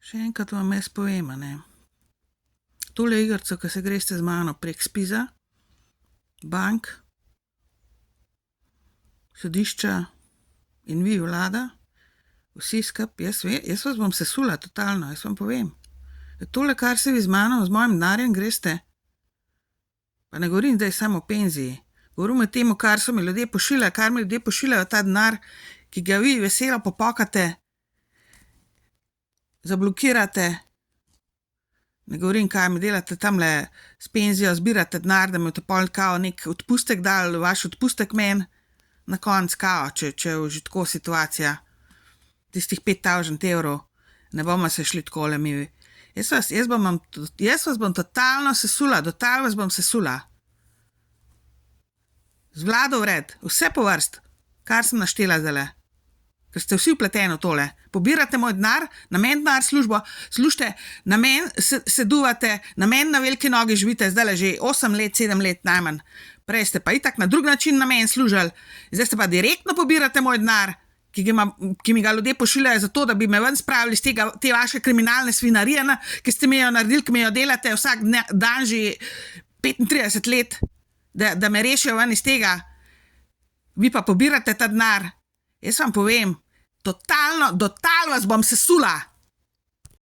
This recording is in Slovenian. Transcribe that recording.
Še enkrat vam jaz povem, ne. Tole igrico, ki se greste z mano prek Spiza, bank, sodišča in vi, vlada, vsi skup, jaz vas bom sesula totalno, jaz vam povem. Tole, kar se vi z mano, z mojim denarjem greste, pa ne govorim zdaj samo o penziji, govorim o temu, kar so mi ljudje pošiljali, kar mi ljudje pošiljajo ta denar, ki ga vi veselo popokate, zablokirate, ne govorim, kaj mi delate tamle s penzijo, zbirate denar, da mi boste pol kao nek odpustek dali, vaš odpustek meni, na konc kao, če je že tako situacija, tistih 5000 evrov, ne bomo se šli takole mi. Jaz vas bom totalno sesula, totalno vas bom sesula. Z vlado vred, vse po vrst, kar sem naštela zdajle. Ker ste vsi vpleteni v tole. Pobirate moj denar, na meni denar služite, na meni se duvate, na meni na veliki nogi živite, zdajle že 8 let, 7 let najmanj. Prej ste pa itak na drug način na meni služili, zdaj ste pa direktno pobirate moj denar, ki mi ga ljudje pošiljajo zato, da bi me ven spravili iz te vaše kriminalne svinarije, ki ste mi jo naredili, ki mi jo delate vsak dan že 35 let, da me rešijo ven iz tega. Vi pa pobirate ta denar. Jaz vam povem, totalno vas bom sesula.